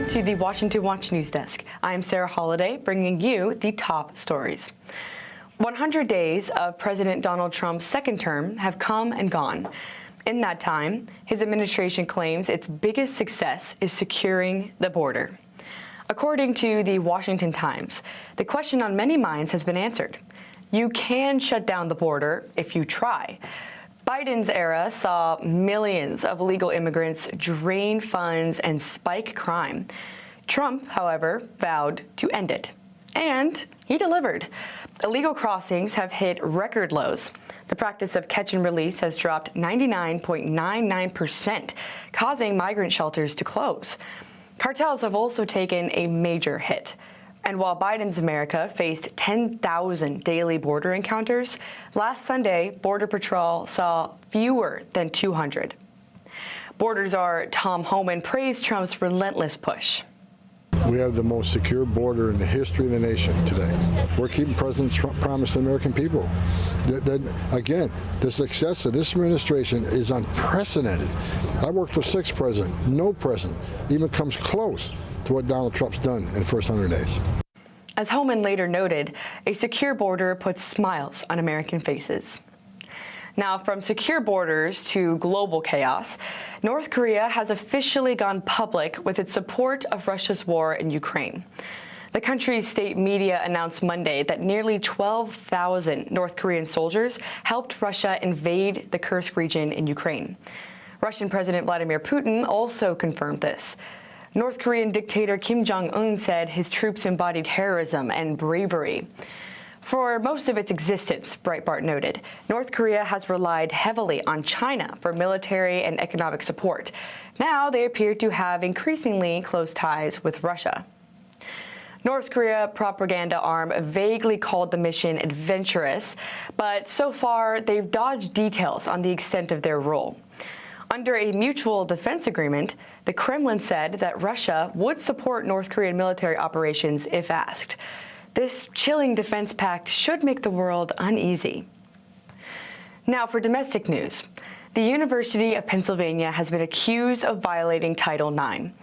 to the Washington Watch News Desk. I'm Sarah Holliday, bringing you the top stories. 100 days of President Donald Trump's second term have come and gone. In that time, his administration claims its biggest success is securing the border. According to the Washington Times, the question on many minds has been answered. You can shut down the border if you try. Biden's era saw millions of illegal immigrants drain funds and spike crime. Trump, however, vowed to end it. And he delivered. Illegal crossings have hit record lows. The practice of catch and release has dropped 99.99%, causing migrant shelters to close. Cartels have also taken a major hit. And while Biden's America faced 10,000 daily border encounters, last Sunday, Border Patrol saw fewer than 200. Border czar Tom Homan praised Trump's relentless push. We have the most secure border in the history of the nation today. We're keeping President Trump promise to the American people. Again, the success of this administration is unprecedented. I worked with 6 presidents. No president even comes close to what Donald Trump's done in the first 100 days. As Homan later noted, a secure border puts smiles on American faces. Now, from secure borders to global chaos, North Korea has officially gone public with its support of Russia's war in Ukraine. The country's state media announced Monday that nearly 12,000 North Korean soldiers helped Russia invade the Kursk region in Ukraine. Russian President Vladimir Putin also confirmed this. North Korean dictator Kim Jong-un said his troops embodied heroism and bravery. For most of its existence, Breitbart noted, North Korea has relied heavily on China for military and economic support. Now they appear to have increasingly close ties with Russia. North Korea propaganda arm vaguely called the mission adventurous, but so far they've dodged details on the extent of their role. Under a mutual defense agreement, the Kremlin said that Russia would support North Korean military operations if asked. This chilling defense pact should make the world uneasy. Now for domestic news. The University of Pennsylvania has been accused of violating Title IX.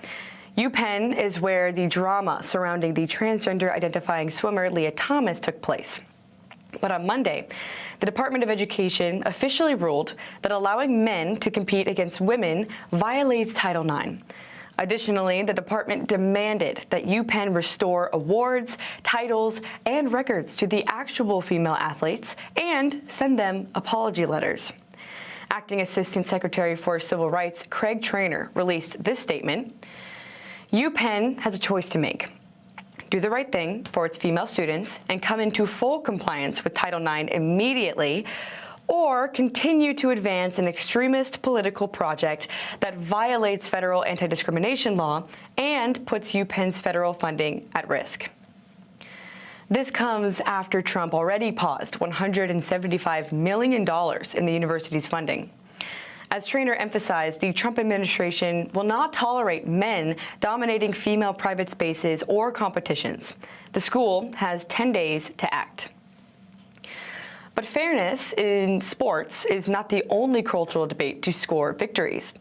UPenn is where the drama surrounding the transgender identifying swimmer Leah Thomas took place. But on Monday, the Department of Education officially ruled that allowing men to compete against women violates Title IX. Additionally, the department demanded that UPenn restore awards, titles, and records to the actual female athletes and send them apology letters. Acting Assistant Secretary for Civil Rights Craig Traynor released this statement. UPenn has a choice to make. Do the right thing for its female students and come into full compliance with Title IX immediately, or continue to advance an extremist political project that violates federal anti-discrimination law and puts UPenn's federal funding at risk. This comes after Trump already paused $175 million in the university's funding. As Traynor emphasized, the Trump administration will not tolerate men dominating female private spaces or competitions. The school has 10 days to act. But fairness in sports is not the only cultural debate to score victories.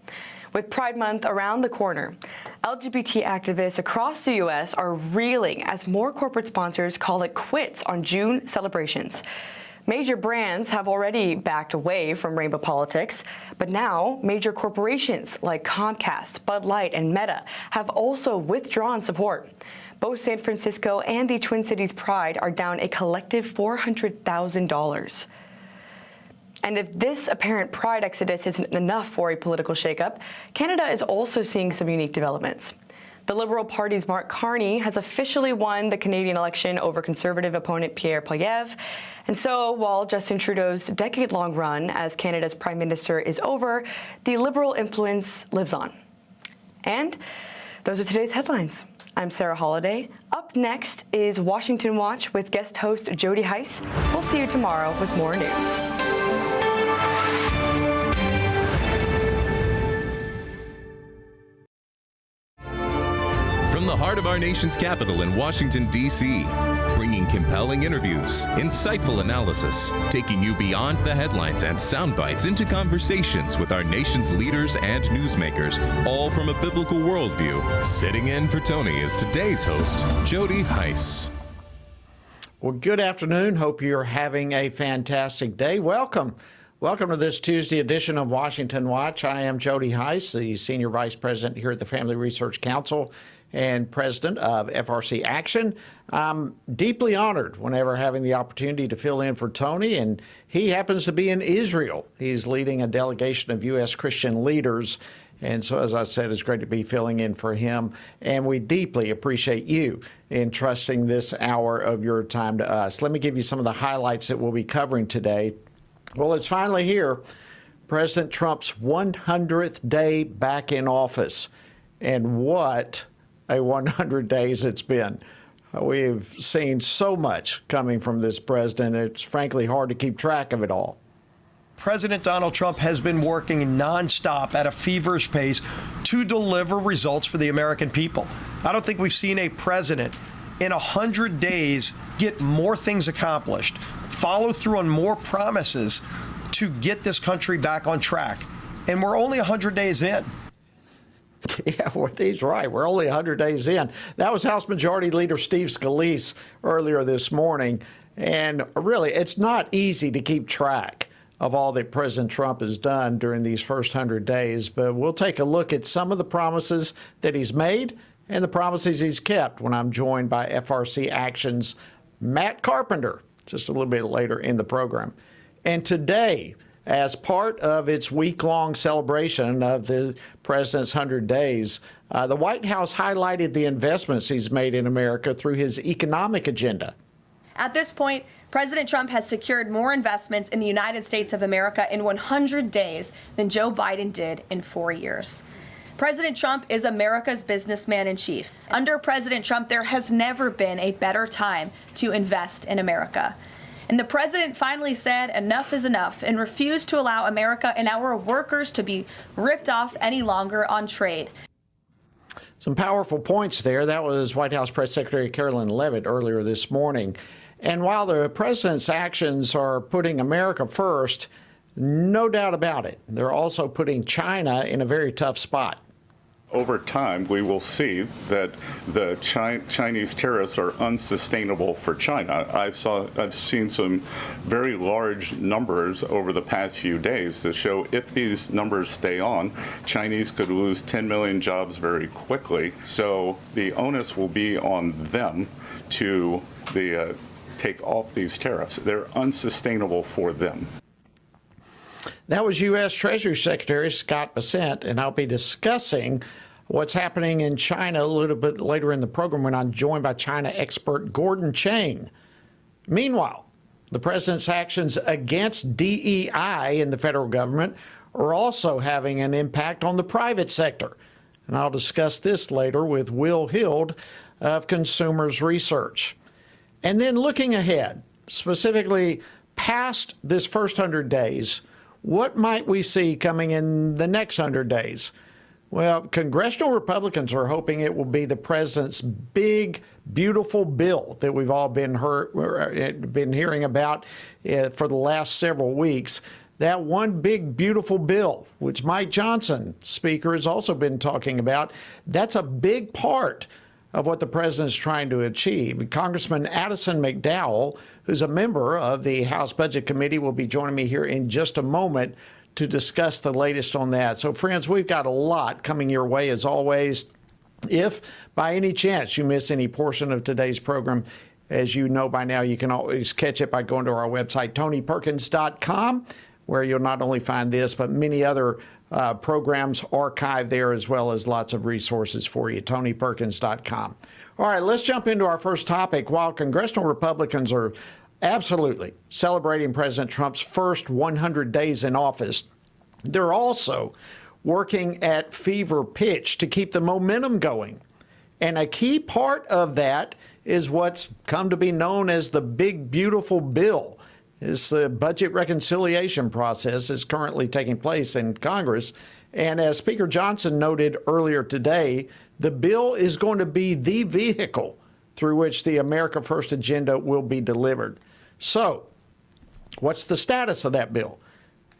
With Pride Month around the corner, LGBT activists across the U.S. are reeling as more corporate sponsors call it quits on June celebrations. Major brands have already backed away from rainbow politics, but now major corporations like Comcast, Bud Light, and Meta have also withdrawn support. Both San Francisco and the Twin Cities Pride are down a collective $400,000. And if this apparent pride exodus isn't enough for a political shakeup, Canada is also seeing some unique developments. The Liberal Party's Mark Carney has officially won the Canadian election over Conservative opponent Pierre Poilievre. And so, while Justin Trudeau's decade-long run as Canada's Prime Minister is over, the Liberal influence lives on. And those are today's headlines. I'm Sarah Holliday. Up next is Washington Watch with guest host Jody Heiss. We'll see you tomorrow with more news. From the heart of our nation's capital in Washington, D.C., bringing compelling interviews, insightful analysis, taking you beyond the headlines and sound bites into conversations with our nation's leaders and newsmakers, all from a biblical worldview. Sitting in for Tony is today's host, Jody Heiss. Well, good afternoon. Hope you're having a fantastic day. Welcome to this Tuesday edition of Washington Watch. I am Jody Heiss, the Senior Vice President here at the Family Research Council and President of FRC Action. I'm deeply honored whenever having the opportunity to fill in for Tony, and he happens to be in Israel. He's leading a delegation of U.S. Christian leaders, and so, as I said, it's great to be filling in for him, and we deeply appreciate you entrusting this hour of your time to us. Let me give you some of the highlights that we'll be covering today. Well, it's finally here, President Trump's 100th day back in office, and what a 100 days it's been. We've seen so much coming from this president. It's frankly hard to keep track of it all. President Donald Trump has been working nonstop at a feverish pace to deliver results for the American people. I don't think we've seen a president in 100 days get more things accomplished, follow through on more promises to get this country back on track. And we're only 100 days in. Yeah, well, he's right. We're only 100 days in. That was House Majority Leader Steve Scalise earlier this morning. And really, it's not easy to keep track of all that President Trump has done during these first 100 days. But we'll take a look at some of the promises that he's made and the promises he's kept when I'm joined by FRC Action's Matt Carpenter just a little bit later in the program. And today, as part of its week-long celebration of the president's 100 days, the White House highlighted the investments he's made in America through his economic agenda. At this point, President Trump has secured more investments in the United States of America in 100 days than Joe Biden did in 4 years. President Trump is America's businessman in chief. Under President Trump, there has never been a better time to invest in America. And the president finally said enough is enough and refused to allow America and our workers to be ripped off any longer on trade. Some powerful points there. That was White House Press Secretary Carolyn Leavitt earlier this morning. And while the president's actions are putting America first, no doubt about it, they're also putting China in a very tough spot. Over time, we will see that the Chinese tariffs are unsustainable for China. I've seen some very large numbers over the past few days that show if these numbers stay on, Chinese could lose 10 million jobs very quickly. So the onus will be on them to take off these tariffs. They're unsustainable for them. That was U.S. Treasury Secretary Scott Bessent, and I'll be discussing what's happening in China a little bit later in the program when I'm joined by China expert Gordon Chang. Meanwhile, the president's actions against DEI in the federal government are also having an impact on the private sector. And I'll discuss this later with Will Hild of Consumers Research. And then looking ahead, specifically past this first 100 days, what might we see coming in the next 100 days? Well, congressional Republicans are hoping it will be the president's big, beautiful bill that we've all been hearing about for the last several weeks. That one big, beautiful bill, which Mike Johnson, Speaker, has also been talking about, that's a big part of what the president's trying to achieve. Congressman Addison McDowell, who's a member of the House Budget Committee, will be joining me here in just a moment to discuss the latest on that. So, friends, we've got a lot coming your way, as always. If, by any chance, you miss any portion of today's program, as you know by now, you can always catch it by going to our website, tonyperkins.com, where you'll not only find this, but many other programs archived there, as well as lots of resources for you, tonyperkins.com. All right, let's jump into our first topic. While congressional Republicans are absolutely celebrating President Trump's first 100 days in office, they're also working at fever pitch to keep the momentum going. And a key part of that is what's come to be known as the Big Beautiful Bill. It's the budget reconciliation process is currently taking place in Congress. And as Speaker Johnson noted earlier today, the bill is going to be the vehicle through which the America First agenda will be delivered. So, what's the status of that bill?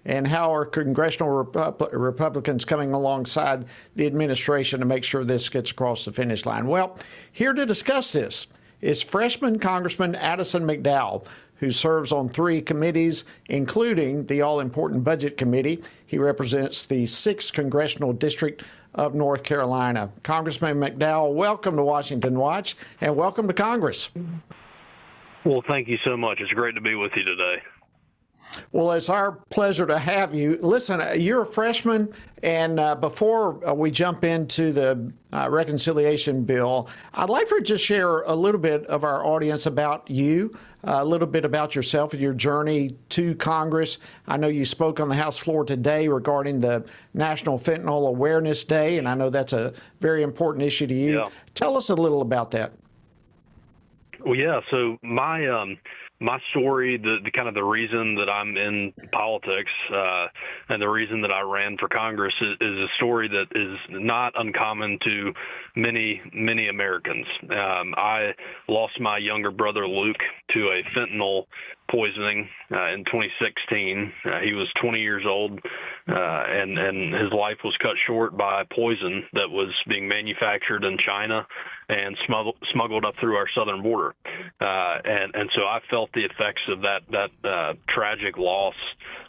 And how are congressional Republicans coming alongside the administration to make sure this gets across the finish line? Well, here to discuss this is freshman Congressman Addison McDowell, who serves on 3 committees, including the all-important Budget Committee. He represents the 6th Congressional District of North Carolina. Congressman McDowell, welcome to Washington Watch, and welcome to Congress. Well, thank you so much. It's great to be with you today. Well, it's our pleasure to have you. Listen, you're a freshman, and before we jump into the reconciliation bill, I'd like for you to just share a little bit of our audience about you, a little bit about yourself and your journey to Congress. I know you spoke on the House floor today regarding the National Fentanyl Awareness Day, and I know that's a very important issue to you. Yeah. Tell us a little about that. Well, yeah. So my story, the kind of the reason that I'm in politics and the reason that I ran for Congress is a story that is not uncommon to many Americans. I lost my younger brother, Luke, to a fentanyl poisoning in 2016. He was 20 years old, and his life was cut short by poison that was being manufactured in China and smuggled up through our southern border. And so I felt the effects of that tragic loss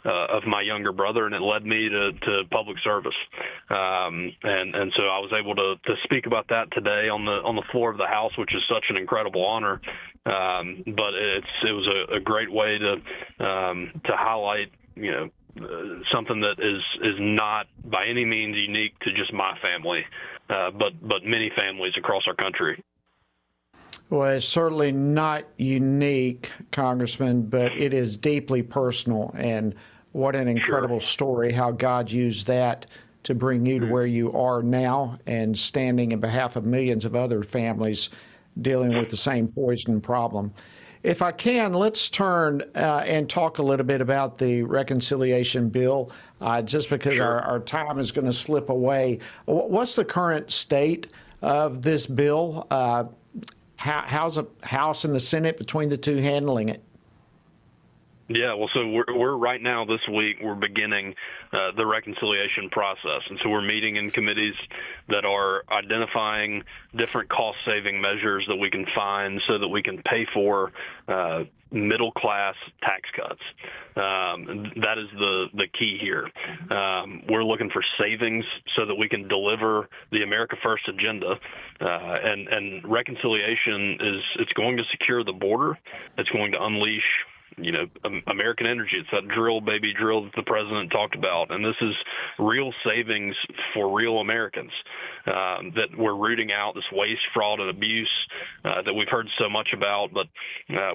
of my younger brother, and it led me to public service. And so I was able to speak about that today on the floor of the House, which is such an incredible honor. But it was a great way to highlight, something that is not by any means unique to just my family, but many families across our country. Well, it's certainly not unique, Congressman, but it is deeply personal. And what an incredible story, how God used that to bring you to where you are now and standing in behalf of millions of other families dealing with the same poison problem. If I can, let's turn and talk a little bit about the reconciliation bill, just because our time is going to slip away. What's the current state of this bill? How's the House and the Senate between the two handling it? Yeah, well, so we're right now this week, we're beginning the reconciliation process. And so we're meeting in committees that are identifying different cost-saving measures that we can find so that we can pay for middle-class tax cuts. That is the key here. We're looking for savings so that we can deliver the America First agenda. And reconciliation it's going to secure the border. It's going to unleash American energy. It's that drill, baby, drill that the president talked about. And this is real savings for real Americans, that we're rooting out this waste, fraud, and abuse that we've heard so much about. But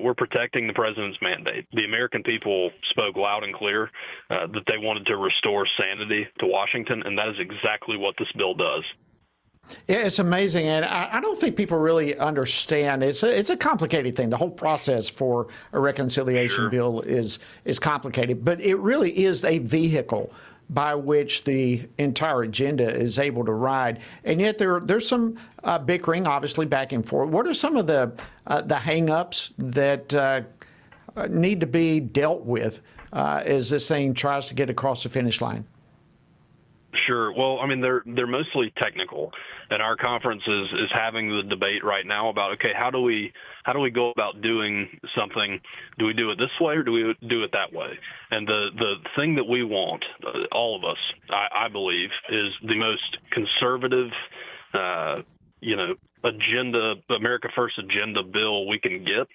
we're protecting the president's mandate. The American people spoke loud and clear that they wanted to restore sanity to Washington, and that is exactly what this bill does. Yeah, it's amazing, and I don't think people really understand. It's a complicated thing. The whole process for a reconciliation bill is complicated, but it really is a vehicle by which the entire agenda is able to ride. And yet there's some bickering, obviously, back and forth. What are some of the hang-ups that need to be dealt with as this thing tries to get across the finish line? Sure. Well, I mean, they're mostly technical, and our conference is having the debate right now about, okay, how do we go about doing something? Do we do it this way or do we do it that way? And the thing that we want, all of us, I believe, is the most conservative, agenda, America First agenda bill we can get,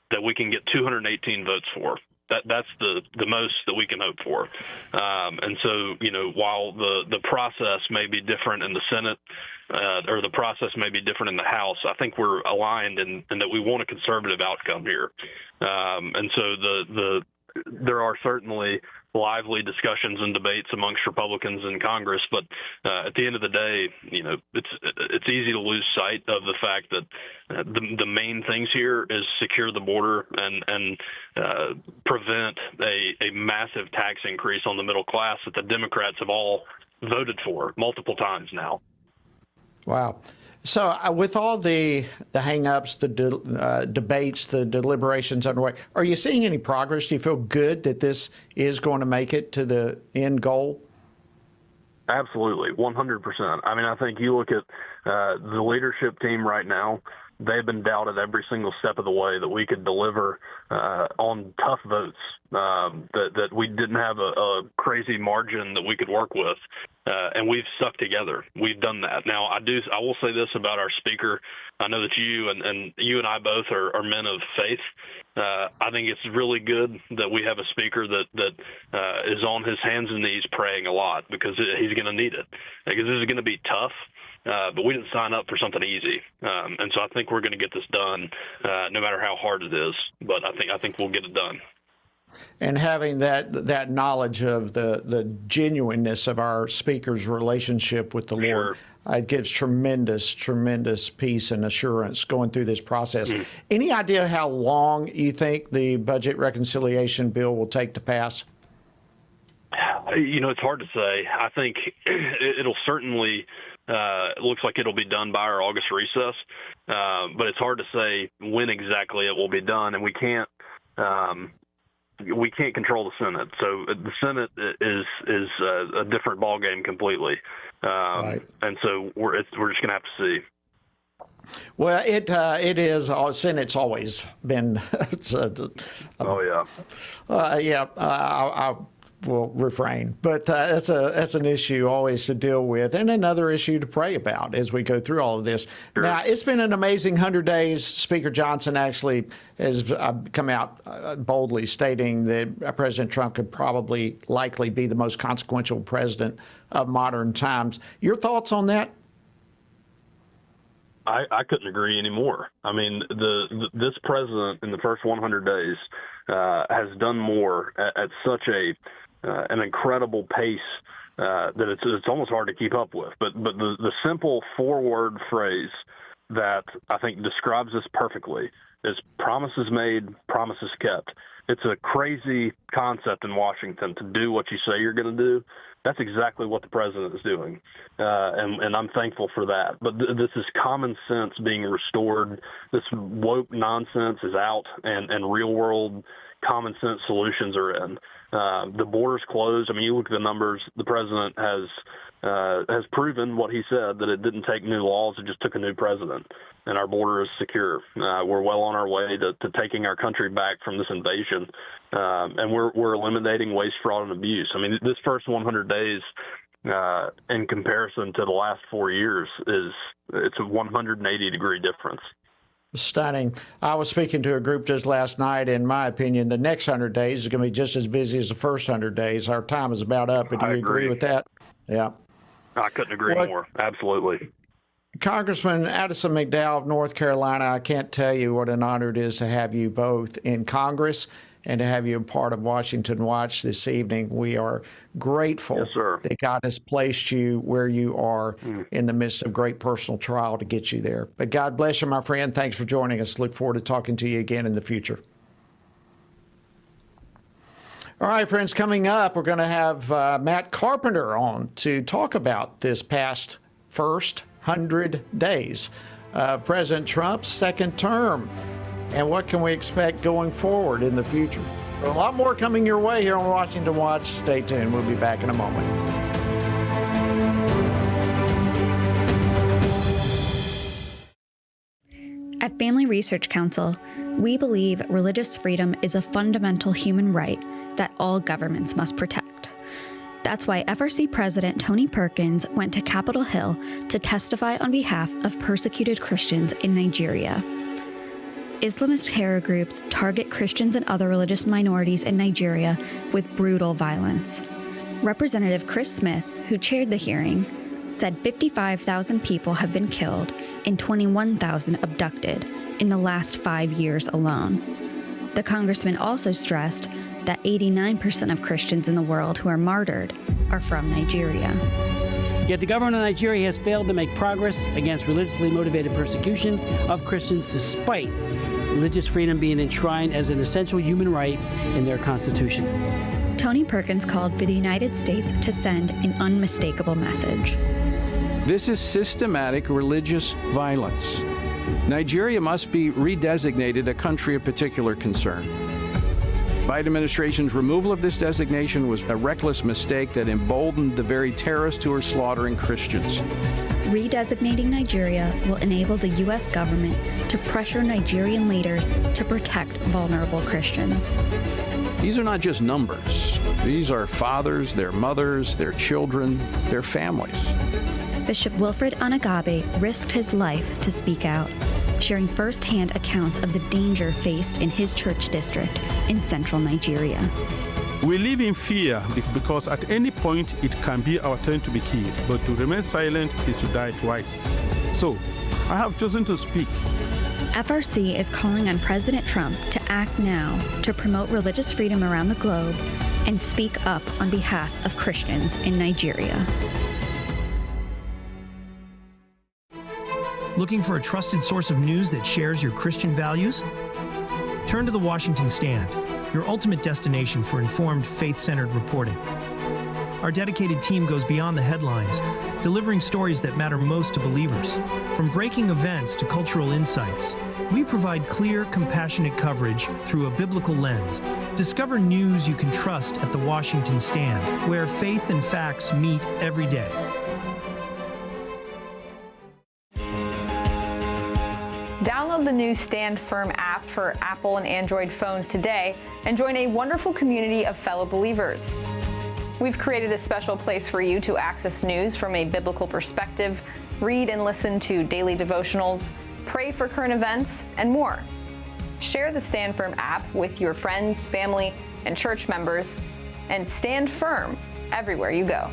that we can get 218 votes for. That's the most that we can hope for. And so, while the process may be different in the Senate or the process may be different in the House, I think we're aligned in that we want a conservative outcome here. And so there are certainly lively discussions and debates amongst Republicans in Congress, but at the end of the day, it's easy to lose sight of the fact that the main things here is secure the border and prevent a massive tax increase on the middle class that the Democrats have all voted for multiple times now. Wow. So with all the hang-ups, the debates, the deliberations underway, are you seeing any progress? Do you feel good that this is going to make it to the end goal? Absolutely, 100%. I mean, I think you look at the leadership team right now, they've been doubted every single step of the way that we could deliver on tough votes, that we didn't have a crazy margin that we could work with. And we've stuck together. We've done that. Now, I will say this about our speaker. I know that you and I both are men of faith. I think it's really good that we have a speaker that is on his hands and knees praying a lot, because he's going to need it. Because this is going to be tough. But we didn't sign up for something easy, and so I think we're going to get this done, no matter how hard it is. But I think we'll get it done. And having that knowledge of the genuineness of our speaker's relationship with the Lord, it gives tremendous peace and assurance going through this process. Any idea how long you think the budget reconciliation bill will take to pass? It's hard to say. I think it'll certainly. It looks like it'll be done by our August recess, but it's hard to say when exactly it will be done, and we can't control the Senate. So the Senate is a different ballgame completely, right. And so we're just going to have to see. Well, it is. Senate's always been. I will refrain, but that's an issue always to deal with, and another issue to pray about as we go through all of this. Sure. Now, it's been an amazing 100 days. Speaker Johnson actually has come out boldly stating that President Trump could likely be the most consequential president of modern times. Your thoughts on that? I couldn't agree anymore. I mean, this president in the first 100 days has done more at such an incredible pace that it's almost hard to keep up with. But the simple 4-word phrase that I think describes this perfectly is promises made, promises kept. It's a crazy concept in Washington to do what you say you're going to do. That's exactly what the president is doing, and I'm thankful for that. But this is common sense being restored. This woke nonsense is out, and real-world common sense solutions are in. The border's closed. I mean, you look at the numbers. The president has proven what he said, that it didn't take new laws. It just took a new president, and our border is secure. We're well on our way to taking our country back from this invasion, and we're eliminating waste, fraud, and abuse. I mean, this first 100 days, in comparison to the last 4 years, it's a 180-degree difference. Stunning. I was speaking to a group just last night. In my opinion, the next 100 days is going to be just as busy as the first 100 days. Our time is about up. Do you agree with that? Yeah. I couldn't agree more. Absolutely. Congressman Addison McDowell of North Carolina, I can't tell you what an honor it is to have you both in Congress and to have you a part of Washington Watch this evening. We are grateful that God has placed you where you are in the midst of great personal trial to get you there. But God bless you, my friend. Thanks for joining us. Look forward to talking to you again in the future. All right, friends, coming up, we're going to have Matt Carpenter on to talk about this past first 100 days of President Trump's second term. And what can we expect going forward in the future? A lot more coming your way here on Washington Watch. Stay tuned. We'll be back in a moment. At Family Research Council, we believe religious freedom is a fundamental human right that all governments must protect. That's why FRC President Tony Perkins went to Capitol Hill to testify on behalf of persecuted Christians in Nigeria. Islamist terror groups target Christians and other religious minorities in Nigeria with brutal violence. Representative Chris Smith, who chaired the hearing, said 55,000 people have been killed and 21,000 abducted in the last 5 years alone. The congressman also stressed that 89% of Christians in the world who are martyred are from Nigeria. Yet the government of Nigeria has failed to make progress against religiously motivated persecution of Christians, despite religious freedom being enshrined as an essential human right in their constitution. Tony Perkins called for the United States to send an unmistakable message. This is systematic religious violence. Nigeria must be redesignated a country of particular concern. Biden administration's removal of this designation was a reckless mistake that emboldened the very terrorists who are slaughtering Christians. Redesignating Nigeria will enable the U.S. government to pressure Nigerian leaders to protect vulnerable Christians. These are not just numbers. These are fathers, their mothers, their children, their families. Bishop Wilfred Anagabe risked his life to speak out, sharing firsthand accounts of the danger faced in his church district in central Nigeria. We live in fear because at any point it can be our turn to be killed, but to remain silent is to die twice. So, I have chosen to speak. FRC is calling on President Trump to act now to promote religious freedom around the globe and speak up on behalf of Christians in Nigeria. Looking for a trusted source of news that shares your Christian values? Turn to the Washington Stand, your ultimate destination for informed, faith-centered reporting. Our dedicated team goes beyond the headlines, delivering stories that matter most to believers. From breaking events to cultural insights, we provide clear, compassionate coverage through a biblical lens. Discover news you can trust at the Washington Stand, where faith and facts meet every day. Download the new Stand Firm app for Apple and Android phones today and join a wonderful community of fellow believers. We've created a special place for you to access news from a biblical perspective, read and listen to daily devotionals, pray for current events, and more. Share the Stand Firm app with your friends, family, and church members, and stand firm everywhere you go.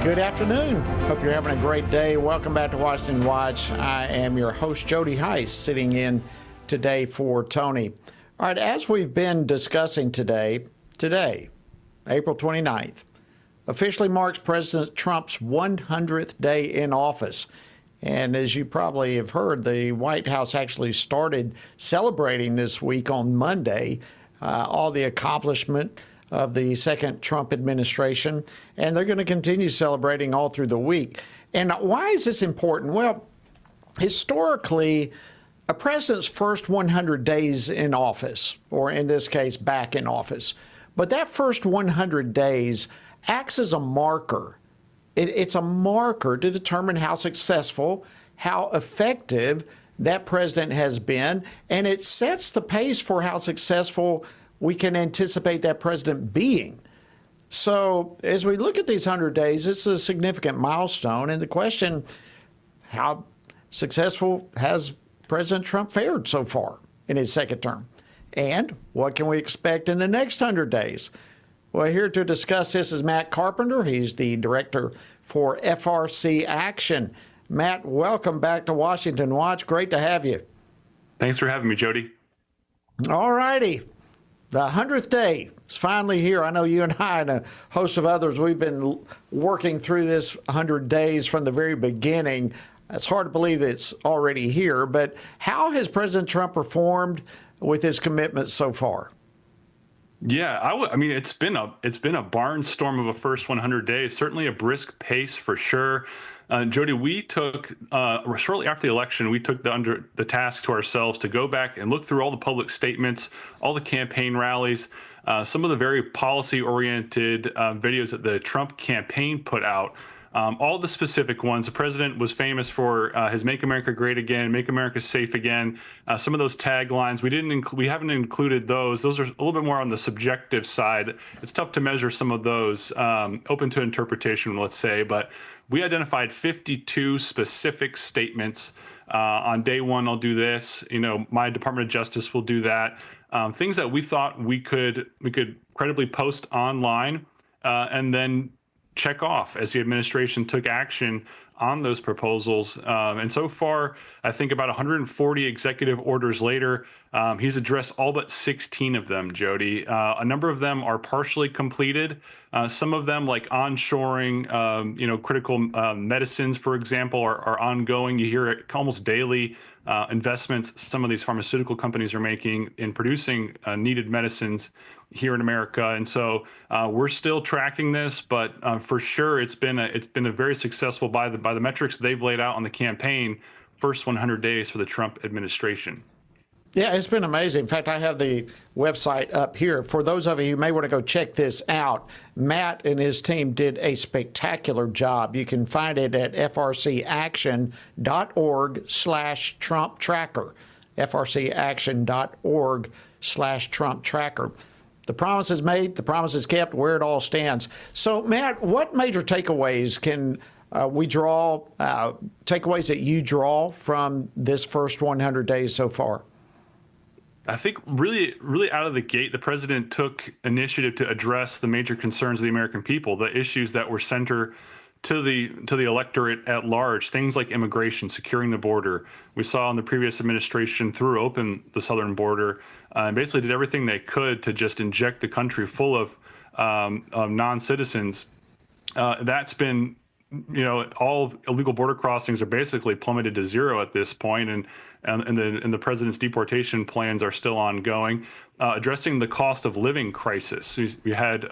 Good afternoon. Hope you're having a great day. Welcome back to Washington Watch. I am your host, Jody Heiss, sitting in today for Tony. All right, as we've been discussing today, April 29th, officially marks President Trump's 100th day in office. And as you probably have heard, the White House actually started celebrating this week on Monday, all the accomplishment of the second Trump administration, and they're going to continue celebrating all through the week. And why is this important? Well, historically, a president's first 100 days in office, or in this case, back in office, but that first 100 days acts as a marker. It's a marker to determine how successful, how effective that president has been, and it sets the pace for how successful we can anticipate that president being. So as we look at these 100 days, it's a significant milestone. And the question, how successful has President Trump fared so far in his second term? And what can we expect in the next 100 days? Well, here to discuss this is Matt Carpenter. He's the director for FRC Action. Matt, welcome back to Washington Watch. Great to have you. Thanks for having me, Jody. All righty. The 100th day is finally here. I know you and I and a host of others, we've been working through this 100 days from the very beginning. It's hard to believe it's already here, but how has President Trump performed with his commitments so far? Yeah, I mean, it's been a barnstorm of a first 100 days, certainly a brisk pace for sure. Jody, we took, shortly after the election, we took the task to ourselves to go back and look through all the public statements, all the campaign rallies, some of the very policy-oriented videos that the Trump campaign put out, all the specific ones. The president was famous for his "Make America Great Again," "Make America Safe Again." Some of those taglines, we haven't included those. Those are a little bit more on the subjective side. It's tough to measure some of those, open to interpretation, let's say, but we identified 52 specific statements. On day one, I'll do this. My Department of Justice will do that. Things that we thought we could credibly post online, and then check off as the administration took action on those proposals. And so far, I think about 140 executive orders later, he's addressed all but 16 of them, Jody. A number of them are partially completed. Some of them, like onshoring, critical medicines, for example, are ongoing. You hear it almost daily. Investments some of these pharmaceutical companies are making in producing needed medicines here in America, and so we're still tracking this. But for sure, it's been a very successful by the metrics they've laid out on the campaign. First 100 days for the Trump administration. Yeah, it's been amazing. In fact, I have the website up here. For those of you who may want to go check this out, Matt and his team did a spectacular job. You can find it at frcaction.org/Trump tracker, frcaction.org/Trump tracker. The promise is made, the promise is kept, where it all stands. So, Matt, what major takeaways can we draw, takeaways that you draw from this first 100 days so far? I think really out of the gate, the president took initiative to address the major concerns of the American people, the issues that were center to the electorate at large, things like immigration, securing the border. We saw in the previous administration threw open the southern border and basically did everything they could to just inject the country full of non-citizens. That's been, all illegal border crossings are basically plummeted to zero at this point, and the president's deportation plans are still ongoing. Addressing the cost of living crisis, we had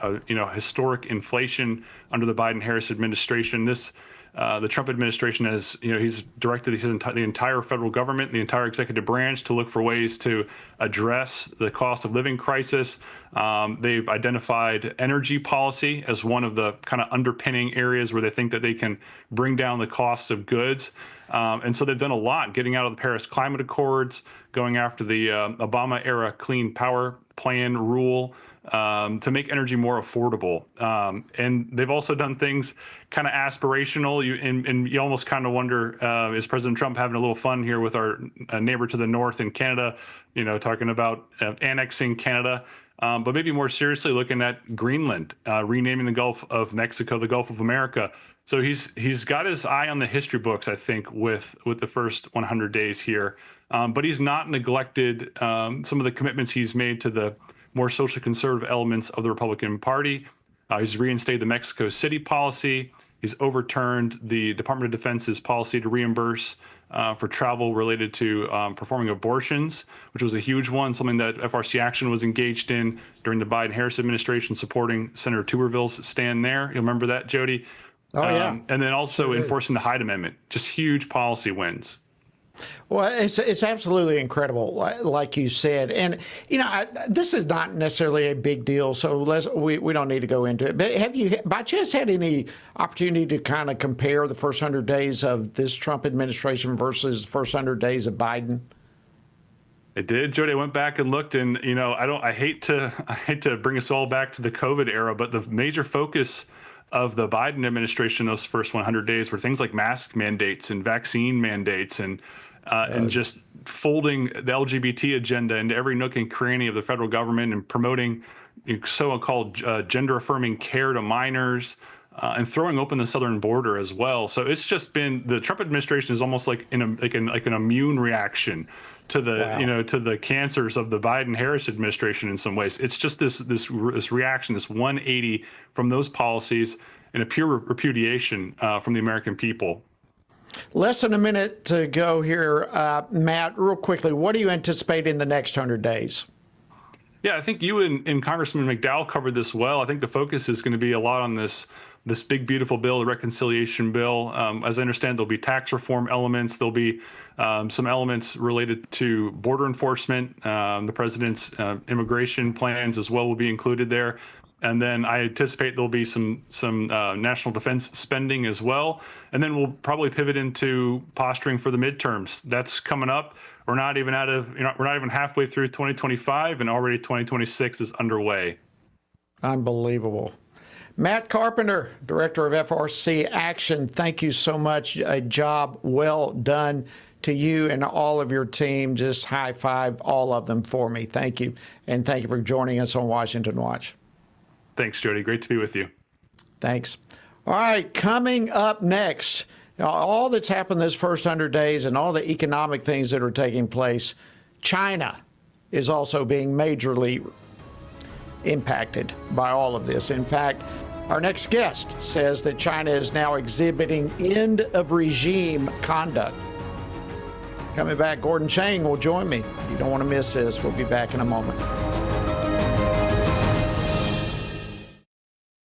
historic inflation under the Biden-Harris administration. The Trump administration has, he's directed the entire federal government, the entire executive branch, to look for ways to address the cost of living crisis. They've identified energy policy as one of the kind of underpinning areas where they think that they can bring down the costs of goods. And so they've done a lot, getting out of the Paris Climate Accords, going after the Obama-era Clean Power Plan rule, to make energy more affordable. And they've also done things kind of aspirational. You almost kind of wonder, is President Trump having a little fun here with our neighbor to the north in Canada, talking about annexing Canada, but maybe more seriously looking at Greenland, renaming the Gulf of Mexico the Gulf of America. So he's got his eye on the history books, I think, with the first 100 days here. But he's not neglected some of the commitments he's made to the more socially conservative elements of the Republican Party. He's reinstated the Mexico City policy. He's overturned the Department of Defense's policy to reimburse for travel related to performing abortions, which was a huge one, something that FRC Action was engaged in during the Biden-Harris administration, supporting Senator Tuberville's stand there. You'll remember that, Jody? Oh, yeah. And then also enforcing the Hyde Amendment, just huge policy wins. Well, it's absolutely incredible, like you said. And, this is not necessarily a big deal, so we don't need to go into it. But have you, by chance, had any opportunity to kind of compare the first 100 days of this Trump administration versus the first 100 days of Biden? It did, Jody. I went back and looked, and I hate to bring us all back to the COVID era, but the major focus of the Biden administration those first 100 days were things like mask mandates and vaccine mandates and just folding the LGBT agenda into every nook and cranny of the federal government and promoting so-called gender-affirming care to minors and throwing open the southern border as well. So it's just been, the Trump administration is almost like an immune reaction to the to the cancers of the Biden-Harris administration in some ways. It's just this reaction, this 180 from those policies, and a pure repudiation from the American people. Less than a minute to go here, Matt. Real quickly, what do you anticipate in the next 100 days? Yeah, I think you and Congressman McDowell covered this well. I think the focus is going to be a lot on this big, beautiful bill, the reconciliation bill. As I understand, there'll be tax reform elements. There'll be some elements related to border enforcement. The president's immigration plans as well will be included there. And then I anticipate there'll be some national defense spending as well. And then we'll probably pivot into posturing for the midterms. That's coming up. We're not even we're not even halfway through 2025, and already 2026 is underway. Unbelievable. Matt Carpenter, Director of FRC Action, thank you so much. A job well done to you and all of your team. Just high five all of them for me. Thank you. And thank you for joining us on Washington Watch. Thanks, Jody. Great to be with you. Thanks. All right, coming up next, all that's happened this first 100 days and all the economic things that are taking place, China is also being majorly impacted by all of this. In fact, our next guest says that China is now exhibiting end of regime conduct. Coming back, Gordon Chang will join me. You don't want to miss this. We'll be back in a moment.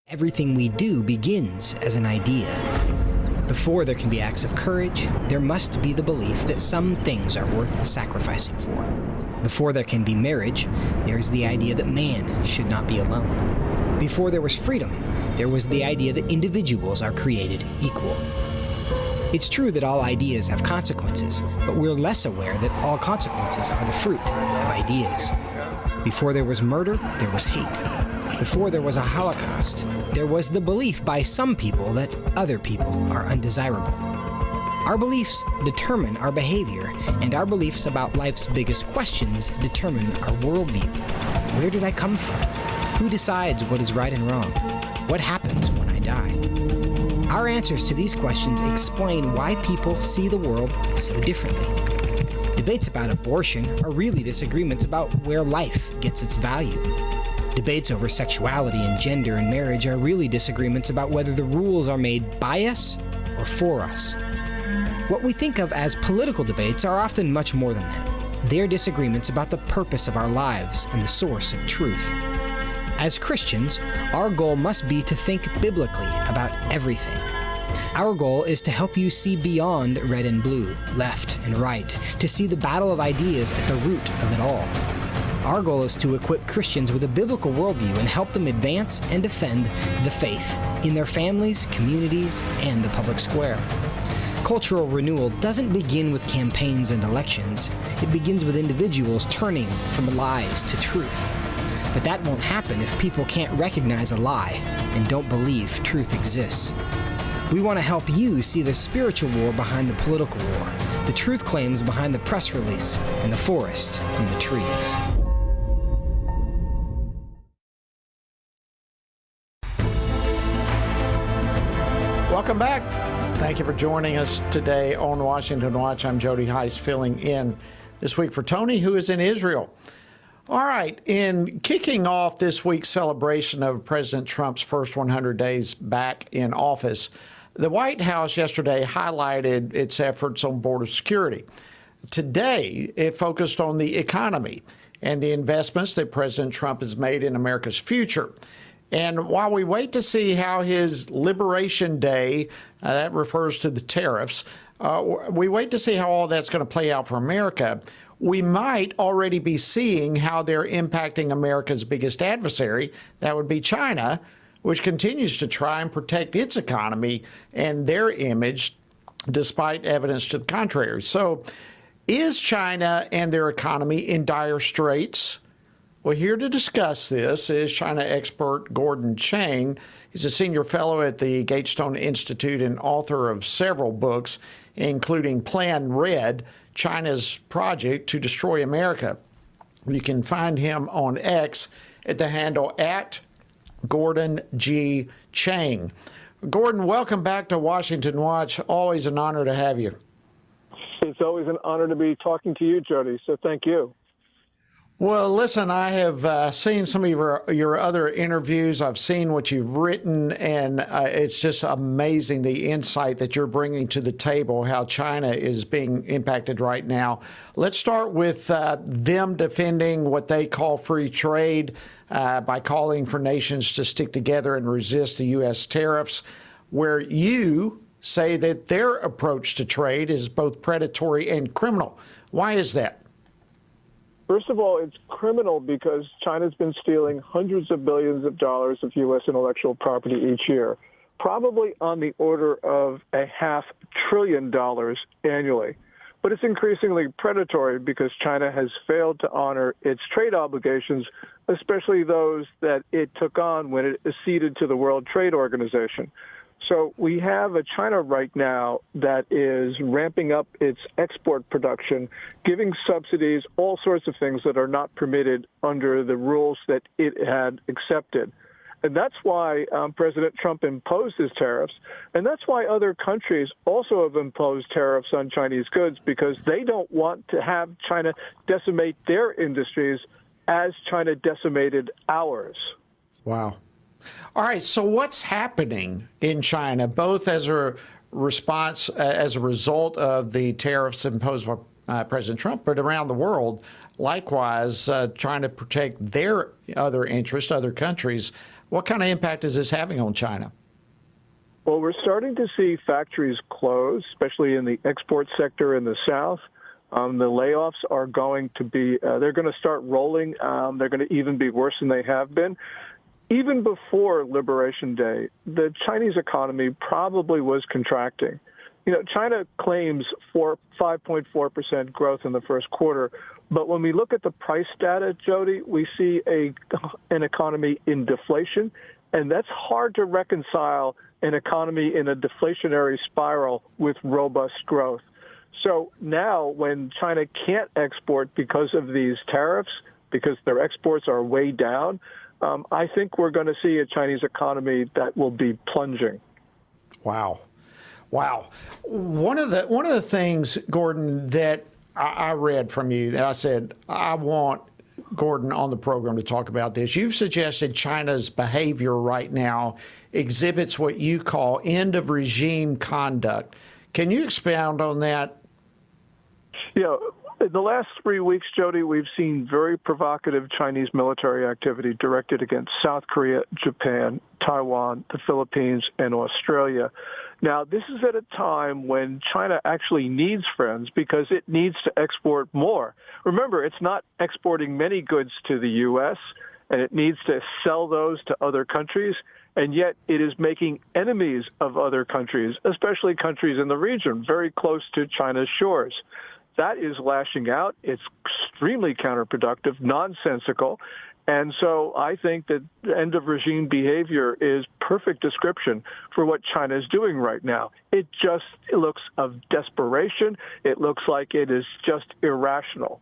Everything we do begins as an idea. Before there can be acts of courage, there must be the belief that some things are worth sacrificing for. Before there can be marriage, there is the idea that man should not be alone. Before there was freedom, there was the idea that individuals are created equal. It's true that all ideas have consequences, but we're less aware that all consequences are the fruit of ideas. Before there was murder, there was hate. Before there was a Holocaust, there was the belief by some people that other people are undesirable. Our beliefs determine our behavior, and our beliefs about life's biggest questions determine our worldview. Where did I come from? Who decides what is right and wrong? What happens when I die? Our answers to these questions explain why people see the world so differently. Debates about abortion are really disagreements about where life gets its value. Debates over sexuality and gender and marriage are really disagreements about whether the rules are made by us or for us. What we think of as political debates are often much more than that. They're disagreements about the purpose of our lives and the source of truth. As Christians, our goal must be to think biblically about everything. Our goal is to help you see beyond red and blue, left and right, to see the battle of ideas at the root of it all. Our goal is to equip Christians with a biblical worldview and help them advance and defend the faith in their families, communities, and the public square. Cultural renewal doesn't begin with campaigns and elections. It begins with individuals turning from lies to truth. But that won't happen if people can't recognize a lie and don't believe truth exists. We want to help you see the spiritual war behind the political war, the truth claims behind the press release, and the forest from the trees. Welcome back. Thank you for joining us today on Washington Watch. I'm Jody Heiss filling in this week for Tony, who is in Israel. All right, in kicking off this week's celebration of President Trump's first 100 days back in office, the White House yesterday highlighted its efforts on border security. Today, it focused on the economy and the investments that President Trump has made in America's future. And while we wait to see how his Liberation Day, that refers to the tariffs, we wait to see how all that's going to play out for America. We might already be seeing how they're impacting America's biggest adversary, that would be China, which continues to try and protect its economy and their image despite evidence to the contrary. So is China and their economy in dire straits? Well, here to discuss this is China expert Gordon Chang. He's a senior fellow at the Gatestone Institute and author of several books, including Plan Red, China's Project to Destroy America. You can find him on X at the handle at Gordon G. Chang. Gordon, welcome back to Washington Watch. Always an honor to have you. It's always an honor to be talking to you, Jody, so thank you. Well, listen, I have seen some of your other interviews. I've seen what you've written, and it's just amazing the insight that you're bringing to the table, how China is being impacted right now. Let's start with them defending what they call free trade by calling for nations to stick together and resist the U.S. tariffs, where you say that their approach to trade is both predatory and criminal. Why is that? First of all, it's criminal because China's been stealing hundreds of billions of dollars of U.S. intellectual property each year, probably on the order of $500 billion annually. But it's increasingly predatory because China has failed to honor its trade obligations, especially those that it took on when it acceded to the World Trade Organization. So we have a China right now that is ramping up its export production, giving subsidies, all sorts of things that are not permitted under the rules that it had accepted. And that's why President Trump imposed his tariffs. And that's why other countries also have imposed tariffs on Chinese goods, because they don't want to have China decimate their industries as China decimated ours. Wow. All right. So what's happening in China, both as a response, as a result of the tariffs imposed by President Trump, but around the world, likewise, trying to protect their other interests, other countries? What kind of impact is this having on China? Well, we're starting to see factories close, especially in the export sector in the South. The layoffs are going to be, they're going to start rolling. They're going to even be worse than they have been. Even before Liberation Day, the Chinese economy probably was contracting. You know, China claims 5.4% growth in the first quarter, but when we look at the price data, Jody, we see an economy in deflation, and that's hard to reconcile an economy in a deflationary spiral with robust growth. So now when China can't export because of these tariffs, because their exports are way down, I think we're going to see a Chinese economy that will be plunging. Wow. Wow. One of the things, Gordon, that I read from you that I said, I want Gordon on the program to talk about this. You've suggested China's behavior right now exhibits what you call end of regime conduct. Can you expound on that? Yeah. In the last 3 weeks, Jody, we've seen very provocative Chinese military activity directed against South Korea, Japan, Taiwan, the Philippines, and Australia. Now, this is at a time when China actually needs friends because it needs to export more. Remember, it's not exporting many goods to the U.S., and it needs to sell those to other countries, and yet it is making enemies of other countries, especially countries in the region, very close to China's shores. That is lashing out. It's extremely counterproductive, nonsensical. And so I think that end of regime behavior is perfect description for what China is doing right now. It looks of desperation. It looks like it is just irrational.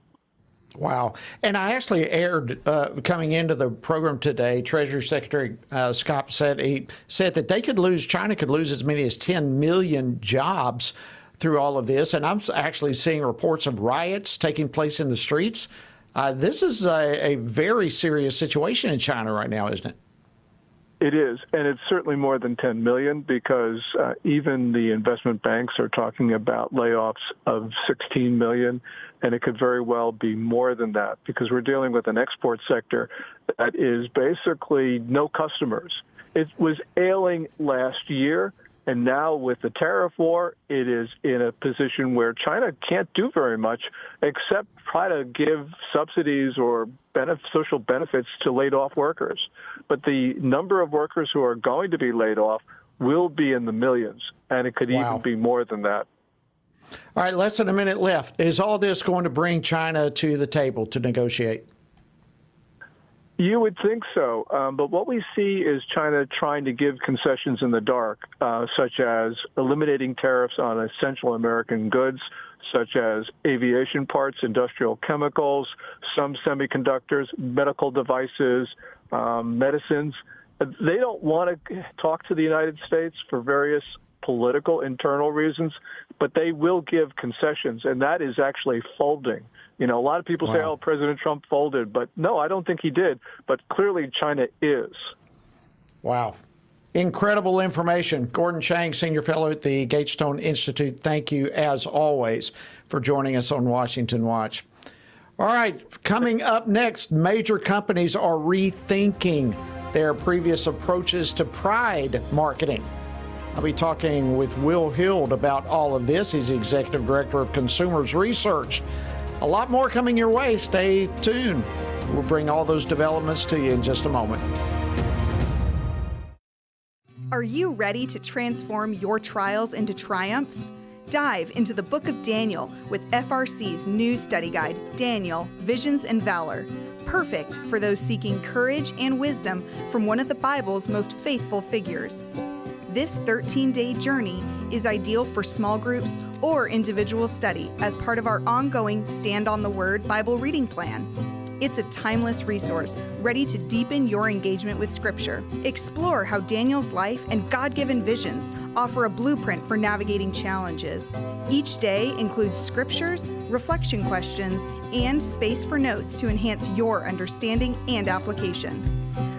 Wow. And I actually aired, coming into the program today, Treasury Secretary Scott said that China could lose as many as 10 million jobs through all of this. And I'm actually seeing reports of riots taking place in the streets. This is a very serious situation in China right now, isn't it? It is, and it's certainly more than 10 million because even the investment banks are talking about layoffs of 16 million, and it could very well be more than that because we're dealing with an export sector that is basically no customers. It was ailing last year, and now with the tariff war, it is in a position where China can't do very much except try to give subsidies or social benefits to laid-off workers. But the number of workers who are going to be laid off will be in the millions, and it could even be more than that. All right, less than a minute left. Is all this going to bring China to the table to negotiate? You would think so, but what we see is China trying to give concessions in the dark, such as eliminating tariffs on essential American goods, such as aviation parts, industrial chemicals, some semiconductors, medical devices, medicines. They don't want to talk to the United States for various political internal reasons, but they will give concessions, and that is actually folding. You know, a lot of people say, oh, President Trump folded, but no, I don't think he did. But clearly China is. Wow. Incredible information. Gordon Chang, Senior Fellow at the Gatestone Institute, thank you, as always, for joining us on Washington Watch. All right, coming up next, major companies are rethinking their previous approaches to pride marketing. I'll be talking with Will Hild about all of this. He's the Executive Director of Consumers Research. A lot more coming your way. Stay tuned. We'll bring all those developments to you in just a moment. Are you ready to transform your trials into triumphs? Dive into the book of Daniel with FRC's new study guide, Daniel, Visions and Valor. Perfect for those seeking courage and wisdom from one of the Bible's most faithful figures. This 13-day journey is ideal for small groups or individual study as part of our ongoing Stand on the Word Bible reading plan. It's a timeless resource, ready to deepen your engagement with Scripture. Explore how Daniel's life and God-given visions offer a blueprint for navigating challenges. Each day includes scriptures, reflection questions, and space for notes to enhance your understanding and application.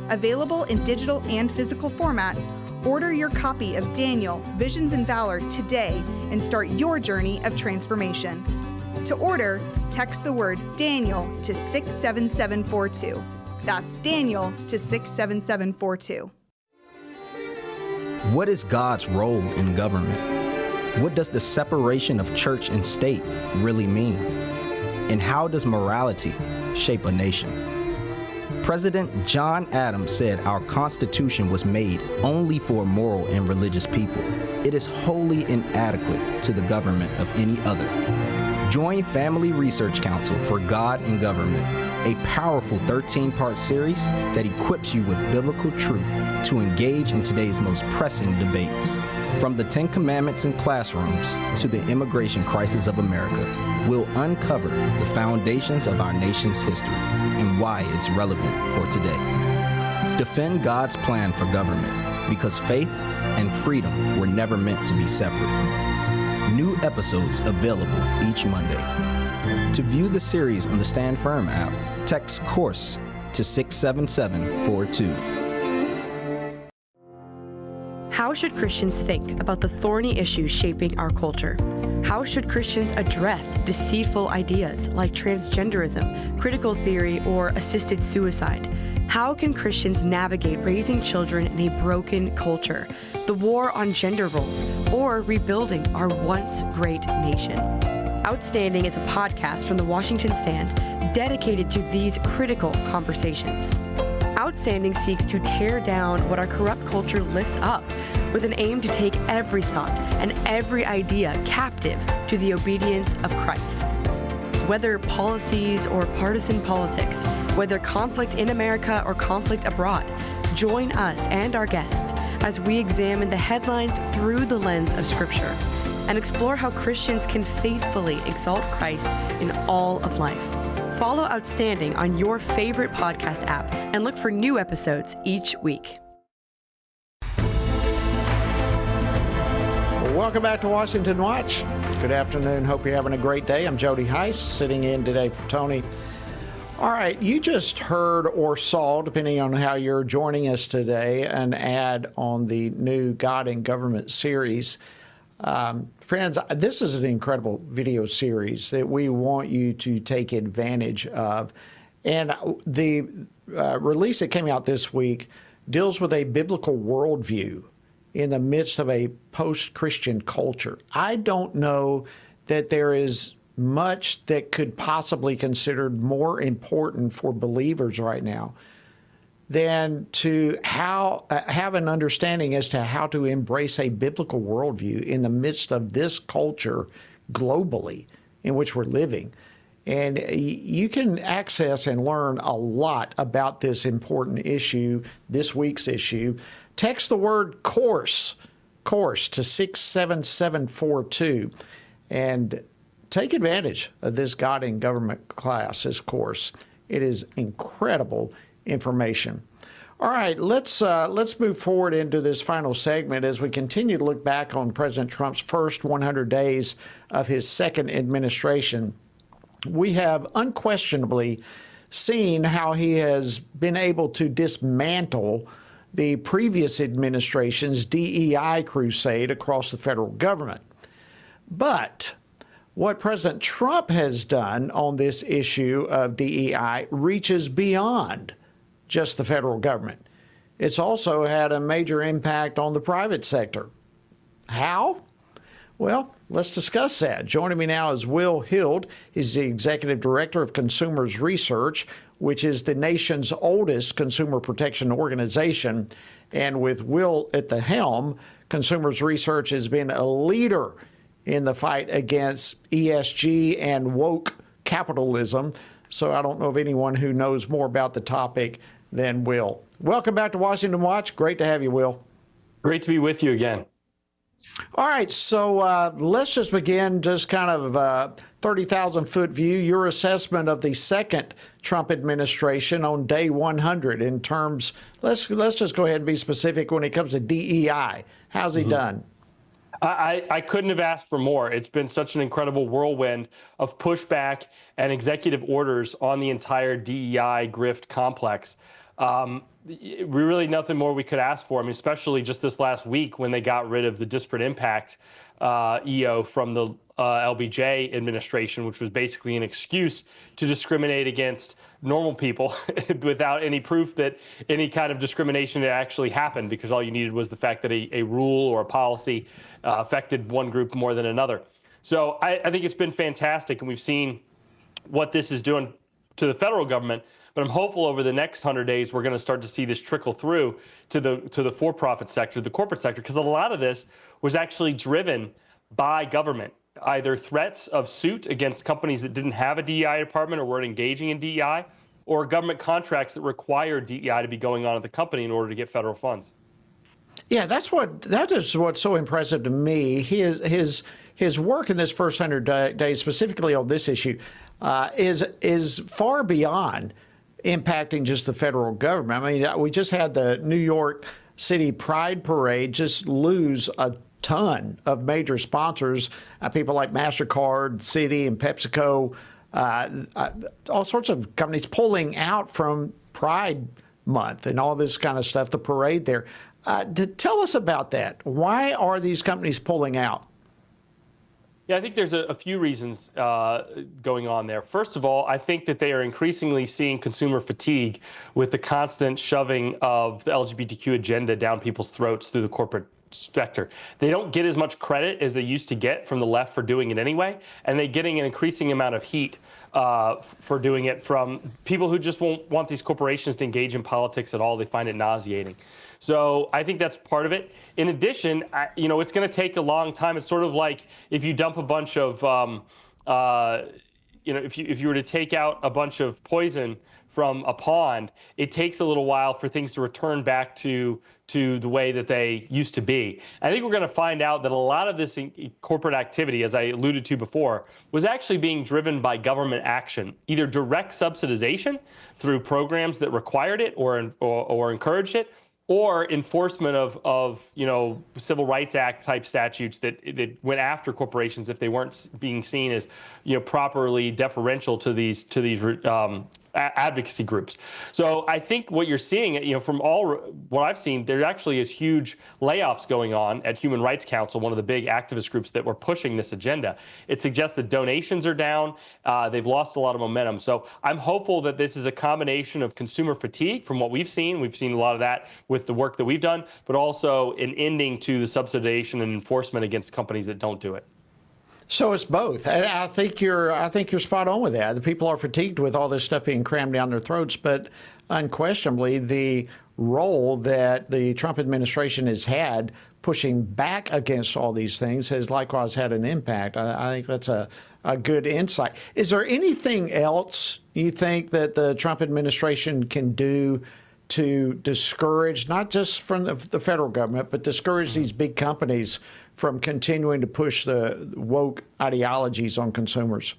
Available in digital and physical formats, order your copy of Daniel, Visions and Valor today and start your journey of transformation. To order, text the word Daniel to 67742. That's Daniel to 67742. What is God's role in government? What does the separation of church and state really mean? And how does morality shape a nation? President John Adams said our Constitution was made only for moral and religious people. It is wholly inadequate to the government of any other. Join Family Research Council for God and Government, a powerful 13-part series that equips you with biblical truth to engage in today's most pressing debates. From the Ten Commandments in classrooms to the immigration crisis of America, we'll uncover the foundations of our nation's history and why it's relevant for today. Defend God's plan for government, because faith and freedom were never meant to be separate. New episodes available each Monday. To view the series on the Stand Firm app, text COURSE to 67742. How should Christians think about the thorny issues shaping our culture? How should Christians address deceitful ideas like transgenderism, critical theory, or assisted suicide? How can Christians navigate raising children in a broken culture, the war on gender roles, or rebuilding our once great nation? Outstanding is a podcast from the Washington Stand dedicated to these critical conversations. Outstanding seeks to tear down what our corrupt culture lifts up with an aim to take every thought and every idea captive to the obedience of Christ. Whether policies or partisan politics, whether conflict in America or conflict abroad, join us and our guests as we examine the headlines through the lens of Scripture and explore how Christians can faithfully exalt Christ in all of life. Follow Outstanding on your favorite podcast app and look for new episodes each week. Welcome back to Washington Watch. Good afternoon. Hope you're having a great day. I'm Jody Heiss, sitting in today for Tony. All right, you just heard or saw, depending on how you're joining us today, an ad on the new God and Government series. Friends, this is an incredible video series that we want you to take advantage of. And the release that came out this week deals with a biblical worldview in the midst of a post-Christian culture. I don't know that there is much that could possibly be considered more important for believers right now than to have an understanding as to how to embrace a biblical worldview in the midst of this culture globally in which we're living. And you can access and learn a lot about this important issue, this week's issue. Text the word COURSE to 67742 and take advantage of this God and Government class, this course. It is incredible information. All right, let's move forward into this final segment as we continue to look back on President Trump's first 100 days of his second administration. We have unquestionably seen how he has been able to dismantle the previous administration's DEI crusade across the federal government. But what President Trump has done on this issue of DEI reaches beyond just the federal government. It's also had a major impact on the private sector. How? Well, let's discuss that. Joining me now is Will Hild. He's the Executive Director of Consumers Research, which is the nation's oldest consumer protection organization. And with Will at the helm, Consumers Research has been a leader in the fight against ESG and woke capitalism. So I don't know of anyone who knows more about the topic than Will. Welcome back to Washington Watch. Great to have you, Will. Great to be with you again. All right, so let's just begin just kind of 30,000-foot view, your assessment of the second Trump administration on day 100 in terms, let's just go ahead and be specific when it comes to DEI. How's he done? I couldn't have asked for more. It's been such an incredible whirlwind of pushback and executive orders on the entire DEI grift complex. Really nothing more we could ask for. I mean, especially just this last week when they got rid of the disparate impact EO from the LBJ administration, which was basically an excuse to discriminate against normal people without any proof that any kind of discrimination had actually happened, because all you needed was the fact that a rule or a policy affected one group more than another. So I think it's been fantastic, and we've seen what this is doing to the federal government. But I'm hopeful over the next 100 days, we're going to start to see this trickle through to the for-profit sector, the corporate sector, because a lot of this was actually driven by government, either threats of suit against companies that didn't have a DEI department or weren't engaging in DEI, or government contracts that required DEI to be going on at the company in order to get federal funds. Yeah, that is what's so impressive to me. His work in this first 100 days, specifically on this issue, is far beyond impacting just the federal government. I mean, we just had the New York City Pride Parade just lose a ton of major sponsors, people like MasterCard, Citi, and PepsiCo, all sorts of companies pulling out from Pride Month and all this kind of stuff, the parade there. Tell us about that. Why are these companies pulling out? Yeah, I think there's a few reasons going on there. First of all, I think that they are increasingly seeing consumer fatigue with the constant shoving of the LGBTQ agenda down people's throats through the corporate sector. They don't get as much credit as they used to get from the left for doing it anyway, and they're getting an increasing amount of heat for doing it from people who just won't want these corporations to engage in politics at all. They find it nauseating. So I think that's part of it. In addition, it's going to take a long time. It's sort of like if you dump a bunch of, if you were to take out a bunch of poison from a pond, it takes a little while for things to return back to the way that they used to be. I think we're going to find out that a lot of this corporate activity, as I alluded to before, was actually being driven by government action, either direct subsidization through programs that required it or encouraged it, or enforcement of Civil Rights Act type statutes that went after corporations if they weren't being seen as properly deferential to these advocacy groups. So I think what you're seeing, from all what I've seen, there actually is huge layoffs going on at Human Rights Council, one of the big activist groups that were pushing this agenda. It suggests that donations are down. They've lost a lot of momentum. So I'm hopeful that this is a combination of consumer fatigue from what we've seen. We've seen a lot of that with the work that we've done, but also an ending to the subsidization and enforcement against companies that don't do it. So it's both. I think you're spot on with that. The people are fatigued with all this stuff being crammed down their throats, but unquestionably the role that the Trump administration has had pushing back against all these things has likewise had an impact. I think that's a good insight. Is there anything else you think that the Trump administration can do to discourage, not just from the federal government, but discourage these big companies from continuing to push the woke ideologies on consumers?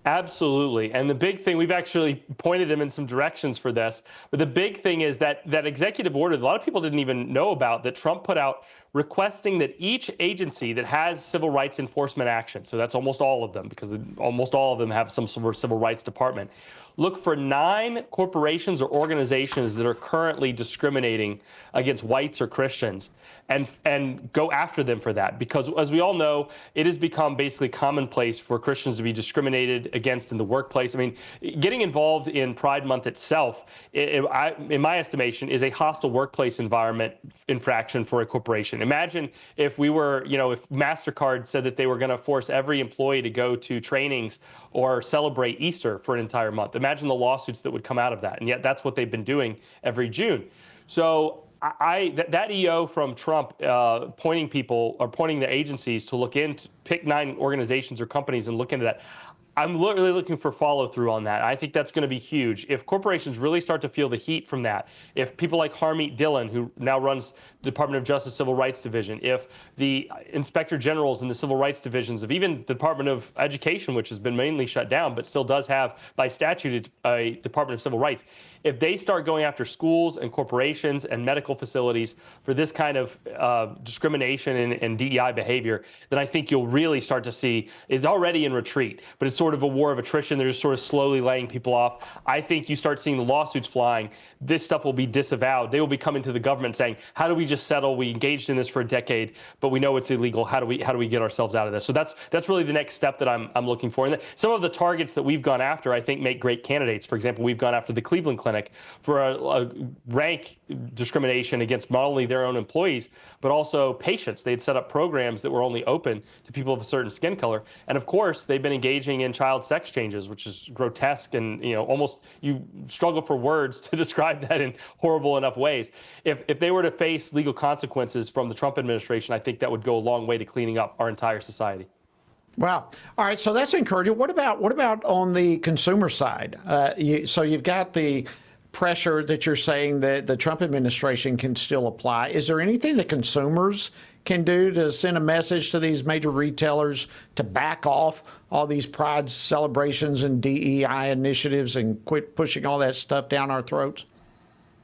Absolutely. And the big thing, we've actually pointed them in some directions for this, but the big thing is that executive order, a lot of people didn't even know about, that Trump put out requesting that each agency that has civil rights enforcement action, so that's almost all of them, because almost all of them have some sort of civil rights department, look for 9 corporations or organizations that are currently discriminating against whites or Christians and go after them for that. Because as we all know, it has become basically commonplace for Christians to be discriminated against in the workplace. I mean, getting involved in Pride Month itself, in my estimation, is a hostile workplace environment infraction for a corporation. Imagine if we were, if MasterCard said that they were going to force every employee to go to trainings or celebrate Easter for an entire month. Imagine the lawsuits that would come out of that. And yet that's what they've been doing every June. So that EO from Trump pointing the agencies to look into, pick 9 organizations or companies and look into that, I'm really looking for follow through on that. I think that's going to be huge. If corporations really start to feel the heat from that, if people like Harmeet Dillon, who now runs the Department of Justice Civil Rights Division, if the inspector generals in the civil rights divisions of even the Department of Education, which has been mainly shut down, but still does have by statute a Department of Civil Rights, if they start going after schools and corporations and medical facilities for this kind of discrimination and DEI behavior, then I think you'll really start to see it's already in retreat, but it's sort of a war of attrition. They're just sort of slowly laying people off. I think you start seeing the lawsuits flying. This stuff will be disavowed. They will be coming to the government saying, how do we just settle? We engaged in this for a decade, but we know it's illegal. How do we get ourselves out of this? So that's really the next step that I'm looking for. And some of the targets that we've gone after, I think, make great candidates. For example, we've gone after the Cleveland Clinic for a rank discrimination against not only their own employees, but also patients. They had set up programs that were only open to people of a certain skin color. And of course, they've been engaging in child sex changes, which is grotesque and, almost you struggle for words to describe that in horrible enough ways. If they were to face legal consequences from the Trump administration, I think that would go a long way to cleaning up our entire society. Wow. All right. So that's encouraging. What about on the consumer side? So you've got the pressure that you're saying that the Trump administration can still apply. Is there anything that consumers can do to send a message to these major retailers to back off all these pride celebrations and DEI initiatives and quit pushing all that stuff down our throats?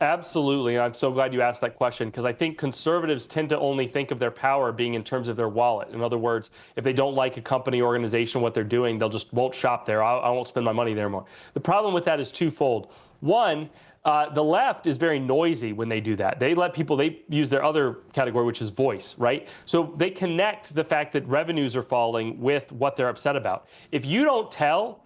Absolutely. And I'm so glad you asked that question, because I think conservatives tend to only think of their power being in terms of their wallet. In other words, if they don't like a company, organization, what they're doing, they'll just won't shop there. I won't spend my money there more. The problem with that is twofold. One, the left is very noisy when they do that. They use their other category, which is voice, right? So they connect the fact that revenues are falling with what they're upset about. If you don't tell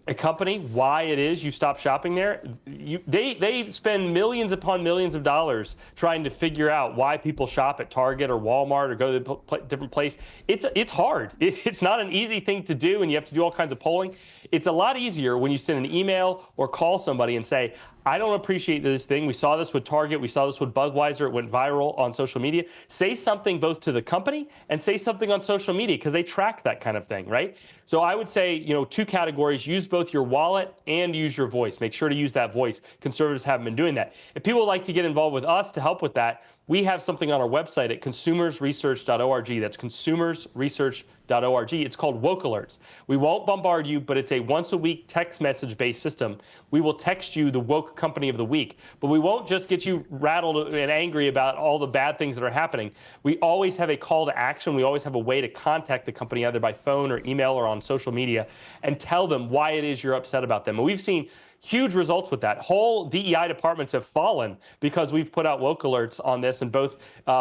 a company why it is you stop shopping there, they spend millions upon millions of dollars trying to figure out why people shop at Target or Walmart or go to a different place. It's hard. It's not an easy thing to do, and you have to do all kinds of polling. It's a lot easier when you send an email or call somebody and say, I don't appreciate this thing. We saw this with Target. We saw this with Budweiser. It went viral on social media. Say something both to the company and say something on social media, because they track that kind of thing, right? So I would say, two categories. Use both your wallet and use your voice. Make sure to use that voice. Conservatives haven't been doing that. If people would like to get involved with us to help with that, we have something on our website at consumersresearch.org. That's consumersresearch.org. It's called Woke Alerts. We won't bombard you, but it's a once-a-week text message-based system. We will text you the woke company of the week, but we won't just get you rattled and angry about all the bad things that are happening. We always have a call to action. We always have a way to contact the company either by phone or email or on social media and tell them why it is you're upset about them. And we've seen huge results with that. Whole DEI departments have fallen because we've put out woke alerts on this, and both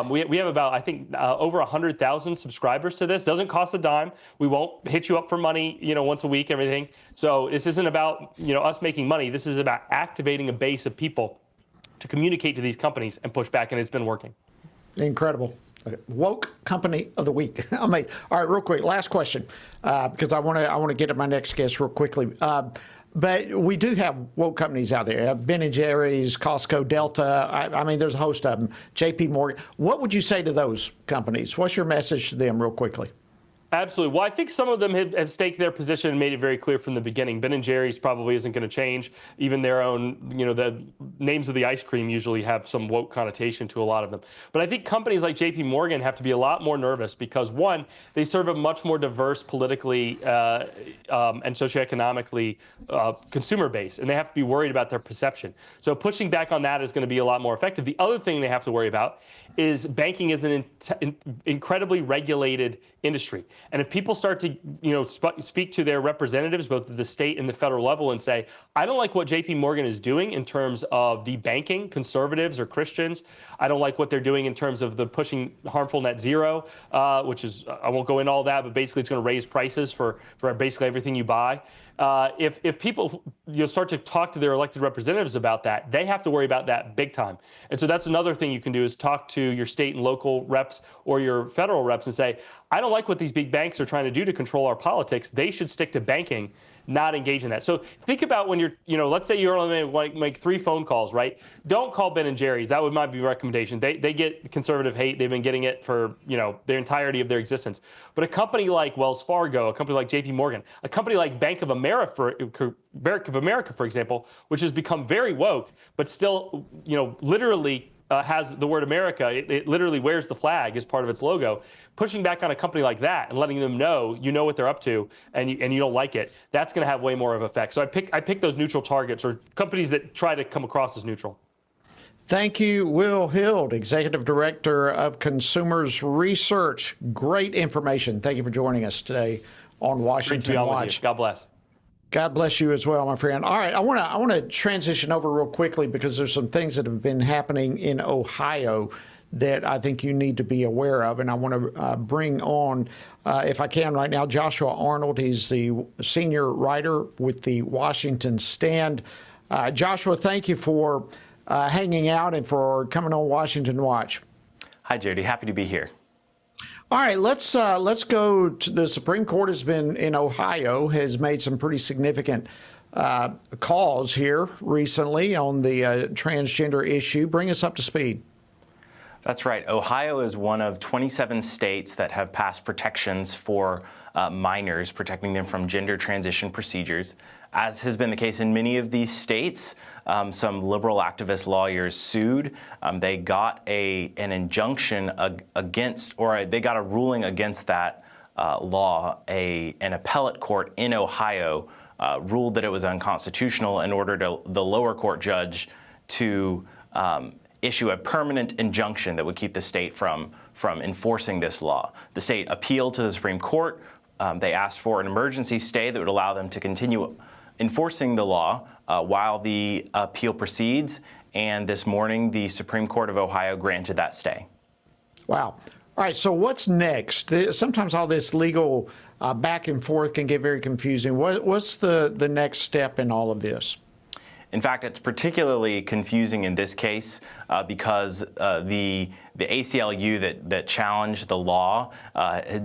we have about, I think, over 100,000 subscribers to this. Doesn't cost a dime. We won't hit you up for money, once a week, everything. So this isn't about us making money. This is about activating a base of people to communicate to these companies and push back, and it's been working. Incredible. Woke company of the week. All right, real quick, last question, because I want to get to my next guest real quickly. But we do have woke companies out there. Ben & Jerry's, Costco, Delta. I mean, there's a host of them. JP Morgan. What would you say to those companies? What's your message to them real quickly? Absolutely. Well, I think some of them have staked their position and made it very clear from the beginning. Ben & Jerry's probably isn't going to change. Even their own, the names of the ice cream usually have some woke connotation to a lot of them. But I think companies like JP Morgan have to be a lot more nervous because, one, they serve a much more diverse politically and socioeconomically consumer base, and they have to be worried about their perception. So pushing back on that is going to be a lot more effective. The other thing they have to worry about is banking is an incredibly regulated industry. And if people start to, speak to their representatives, both at the state and the federal level, and say, I don't like what JP Morgan is doing in terms of debanking conservatives or Christians. I don't like what they're doing in terms of the pushing harmful net zero, which is, I won't go into all that, but basically it's going to raise prices for basically everything you buy. If people start to talk to their elected representatives about that, they have to worry about that big time. And so that's another thing you can do is talk to your state and local reps or your federal reps and say, I don't like what these big banks are trying to do to control our politics. They should stick to banking not engage in that. So think about when you're, let's say you're only going to make 3 phone calls, right? Don't call Ben and Jerry's. That would might be a recommendation. They get conservative hate. They've been getting it for, their entirety of their existence. But a company like Wells Fargo, a company like JP Morgan, a company like Bank of America, for example, which has become very woke, but still, literally has the word America. It literally wears the flag as part of its logo. Pushing back on a company like that and letting them know what they're up to and you don't like it, that's going to have way more of an effect. So I pick those neutral targets or companies that try to come across as neutral. Thank you, Will Hild, Executive Director of Consumers Research. Great information. Thank you for joining us today on Washington Great to be on Watch. with you. God bless. God bless you as well, my friend. All right, I want to transition over real quickly because there's some things that have been happening in Ohio that I think you need to be aware of, and I want to bring on, if I can right now, Joshua Arnold. He's the senior writer with the Washington Stand. Joshua, thank you for hanging out and for coming on Washington Watch. Hi, Jody. Happy to be here. All right, let's go to the Supreme Court has been in Ohio, has made some pretty significant calls here recently on the transgender issue. Bring us up to speed. That's right. Ohio is one of 27 states that have passed protections for minors, protecting them from gender transition procedures. As has been the case in many of these states, some liberal activist lawyers sued. They got an injunction against, or they got a ruling against that law. An appellate court in Ohio ruled that it was unconstitutional and ordered the lower court judge to issue a permanent injunction that would keep the state from enforcing this law. The state appealed to the Supreme Court. They asked for an emergency stay that would allow them to continue enforcing the law while the appeal proceeds. And this morning, the Supreme Court of Ohio granted that stay. Wow. All right, so what's next? Sometimes all this legal back and forth can get very confusing. What's the next step in all of this? In fact, it's particularly confusing in this case because the ACLU that challenged the law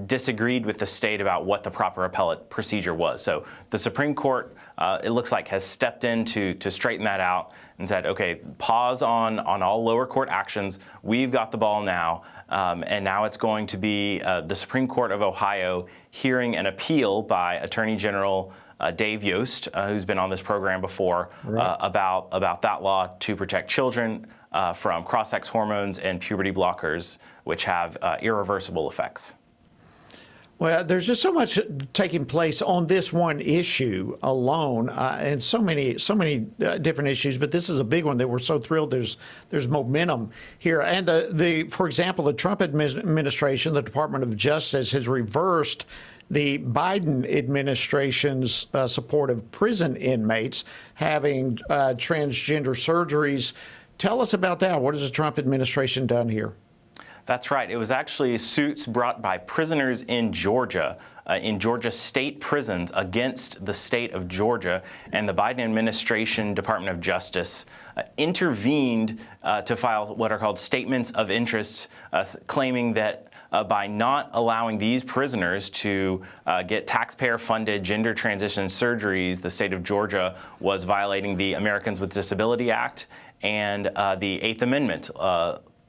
disagreed with the state about what the proper appellate procedure was. So the Supreme Court, it looks like, has stepped in to straighten that out and said, okay, pause on all lower court actions. We've got the ball now. And now it's going to be the Supreme Court of Ohio hearing an appeal by Attorney General Dave Yost, who's been on this program before, right, about that law to protect children from cross-sex hormones and puberty blockers, which have irreversible effects. Well, there's just so much taking place on this one issue alone, and so many different issues. But this is a big one that we're so thrilled there's momentum here. And for example, the Trump administration, the Department of Justice, has reversed the Biden administration's support of prison inmates having transgender surgeries. Tell us about that. What has the Trump administration done here? That's right. It was actually suits brought by prisoners in Georgia state prisons against the state of Georgia. And the Biden administration, Department of Justice, intervened to file what are called statements of interest, claiming that by not allowing these prisoners to get taxpayer-funded gender transition surgeries, the state of Georgia was violating the Americans with Disability Act and the Eighth Amendment,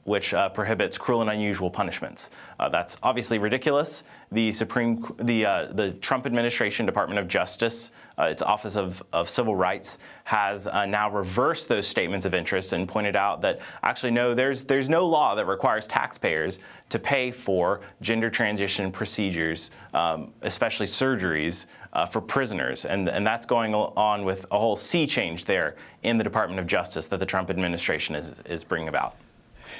which prohibits cruel and unusual punishments. That's obviously ridiculous. The Trump administration, Department of Justice, its Office of Civil Rights, has now reversed those statements of interest and pointed out that actually no, there's no law that requires taxpayers to pay for gender transition procedures, especially surgeries, for prisoners. And that's going on with a whole sea change there in the Department of Justice that the Trump administration is bringing about.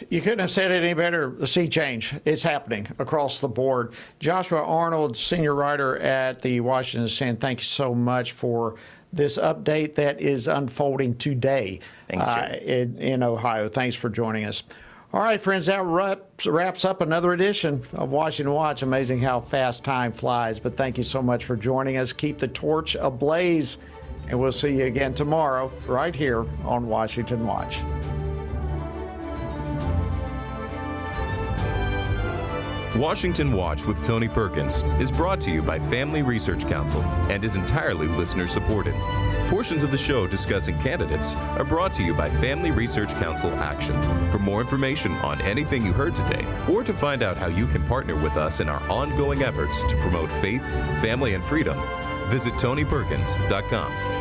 You couldn't have said it any better. The sea change is happening across the board. Joshua Arnold, senior writer at the Washington Stand, thank you so much for this update that is unfolding today. Thanks, in Ohio. Thanks for joining us. All right, friends, that wraps up another edition of Washington Watch. Amazing how fast time flies. But thank you so much for joining us. Keep the torch ablaze, and we'll see you again tomorrow right here on Washington Watch. Washington Watch with Tony Perkins is brought to you by Family Research Council and is entirely listener-supported. Portions of the show discussing candidates are brought to you by Family Research Council Action. For more information on anything you heard today, or to find out how you can partner with us in our ongoing efforts to promote faith, family, and freedom, visit TonyPerkins.com.